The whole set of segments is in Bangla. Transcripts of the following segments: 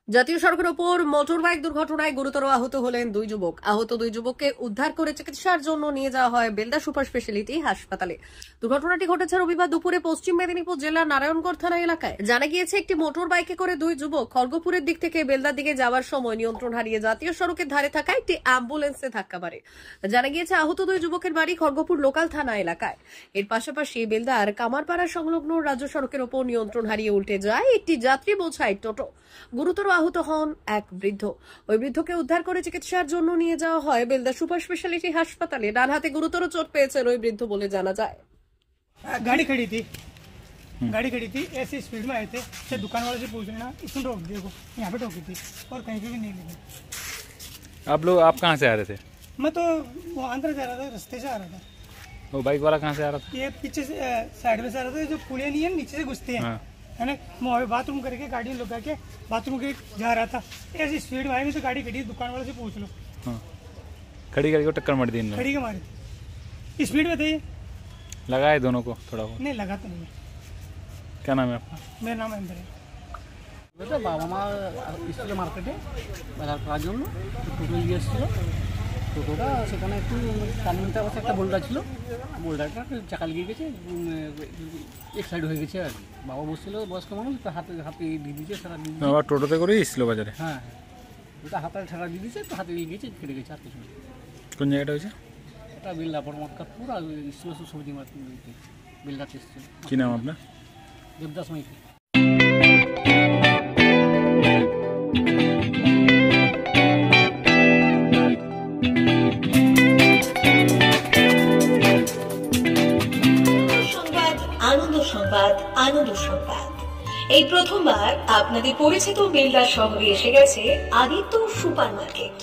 জাতীয় সড়কের ওপর মোটরবাইক দুর্ঘটনায় গুরুতর আহত হলেন দুই যুবক। আহত দুই যুবককে উদ্ধার করে চিকিৎসার জন্য নিয়ে যাওয়া হয় বেলদা সুপার স্পেশালিটি হাসপাতালে। দুর্ঘটনাটি ঘটেছে রবিবার দুপুরে পশ্চিম মেদিনীপুর জেলার নারায়ণগড় থানা এলাকায়। জানা গিয়েছে, একটি মোটর বাইকে করে দুই যুবক খড়গপুরের দিক থেকে বেলদার দিকে যাওয়ার সময় নিয়ন্ত্রণ হারিয়ে জাতীয় সড়কের ধারে থাকা একটি অ্যাম্বুলেন্সে ধাক্কা মারে। জানা গিয়েছে, আহত দুই যুবকের বাড়ি খড়গপুর লোকাল থানা এলাকায়। এর পাশাপাশি বেলদার কামারপাড়া সংলগ্ন রাজ্য সড়কের ওপর নিয়ন্ত্রণ হারিয়ে উল্টে যায় একটি যাত্রী বোঝাই টোটো। গুরুতর আহত হন এক বৃদ্ধ। ওই বৃদ্ধকে উদ্ধার করে চিকিৎসার জন্য নিয়ে যাওয়া হয় বেলদা সুপার স্পেশালিটি হাসপাতালে। ডান হাতে গুরুতর চোট পেয়েছেন ওই বৃদ্ধ বলে জানা যায়। गाड़ी खड़ी थी ऐसी स्पीड में आए थे। दुकान वाले से पूछ लेना, इसमें रोक देखो, यहाँ पे ठोकी थी और कहीं पे भी नहीं लगी। आप कहाँ से आ रहे थे? मैं तो वो अंदर जा रहा था, रास्ते से आ रहा था। वो बाइक वाला कहाँ से आ रहा था? ये पीछे से साइड में से आ रहा था, जो पुलिया नहीं है नीचे से घुसते हैं, है ना। मैं वहाँ बाथरूम करके गाड़ी लगा के बाथरूम के जा रहा था, ऐसी स्पीड में आई। तो गाड़ी खड़ी, दुकान वाले से पूछ लो। खड़ी करके टक्कर मार दी? खड़ी के मारी स्पीड में थे। लगाए दोनों को थोड़ा बहुत? नहीं लगा तो नहीं। क्या नाम है आपका? मेरा नाम है इंद्र। বাবা মা এসেছিল মার্কেটে বাজার করার জন্য, টোটো নিয়ে এসেছিল। টোটোটা সেখানে একটু টার্নিংটার পাশে একটা বোল্ডার ছিল, বোল্ডারটা চাকা লেগে গেছে, এক সাইড হয়ে গেছে আর কি। বাবা বসছিল, বয়স্ক মানুষ, তো হাতে হাতে দিয়ে দিয়েছে, সেটা দিয়ে আবার টোটোতে করেই এসেছিল বাজারে? হ্যাঁ, ওটা হাতে ঠেলা দিয়ে দিয়েছে, তো হাতে লেগে গেছে, কেটে গেছে, আর কিছু না। কোন জায়গাটা হয়েছে? এটা বেলদা পরমৎকারপুর আর এসেছিল সবজি মার্কেট, বেলদাতে এসেছিল। কী নাম আপনার? দেবদাস মাইতি। আনন্দ সংবাদ। এই প্রথমবার আপনাদের পরিচিত বেলদা শহরে এসে গেছে আদিত্য সুপার মার্কেট।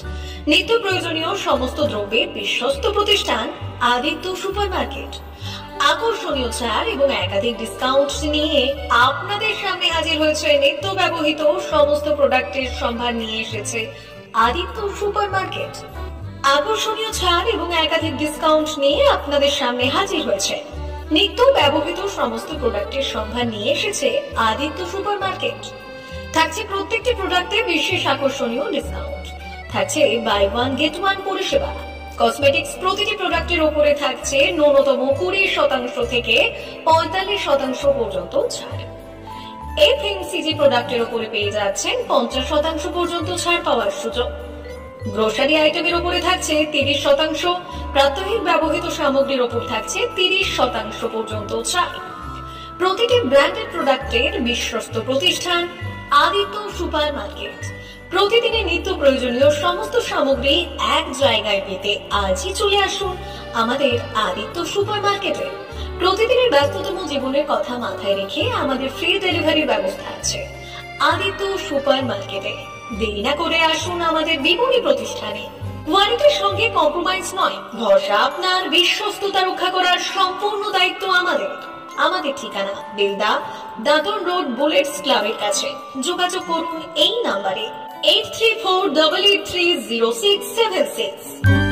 নিত্য প্রয়োজনীয় সমস্ত দ্রব্যের বিশ্বস্ত প্রতিষ্ঠান আদিত্য সুপার মার্কেট। আকর্ষণীয় ছাড় এবং একাধিক ডিসকাউন্ট নিয়ে আপনাদের সামনে হাজির হয়েছে। নিত্য ব্যবহৃত সমস্ত প্রোডাক্টের সম্ভার নিয়ে এসেছে আদিত্য সুপার মার্কেট। আকর্ষণীয় ছাড় এবং একাধিক ডিসকাউন্ট নিয়ে আপনাদের সামনে হাজির হয়েছে। নিত্য ব্যবহৃত সমস্ত প্রোডাক্টের সম্ভার নিয়ে এসেছে আদিত্য সুপার মার্কেট। থাকছে প্রত্যেকটি প্রোডাক্টে বিশেষ আকর্ষণীয় ডিসকাউন্ট। থাকছে বাই ওয়ান গেট ওয়ান পরিষেবা। কসমেটিক্স প্রতিটি প্রোডাক্টের উপরে থাকছে ন্যূনতম 20% থেকে 45% পর্যন্ত ছাড়। এফএমসিজি প্রোডাক্টের উপরে পেয়ে যাচ্ছেন 50% পর্যন্ত ছাড় পাওয়ার সুযোগ। গ্রোসারি আইটেমের উপরে থাকছে 30%, প্রাত্যহিক ব্যবহৃত সামগ্রীর উপর থাকছে 30% পর্যন্ত ছাড়। প্রতিটি ব্র্যান্ডেড প্রোডাক্টের বিশ্বস্ত প্রতিষ্ঠান আদিত্য সুপার মার্কেট। প্রতিদিনের নিত্য প্রয়োজনীয় সমস্ত সামগ্রী এক জায়গায় পেতে আজই চলে আসুন আমাদের আদিত্য সুপার মার্কেটে। প্রতিদিনের ব্যস্ততম জীবনের কথা মাথায় রেখে আমাদের ফ্রি ডেলিভারির ব্যবস্থা আছে আদিত্য সুপার মার্কেটে। দেরি না করে আসুন আমাদের বিপণী প্রতিষ্ঠানে। কোয়ালিটির সঙ্গে কম্প্রোমাইজ নয়, ভরসা আপনার, বিশ্বস্ততা রক্ষা করার সম্পূর্ণ দায়িত্ব আমাদের। আমাদের ঠিকানা বেলদা দাদন রোড, বুলেটস ক্লাবের কাছে। যোগাযোগ করুন এই নাম্বারে 8348830676।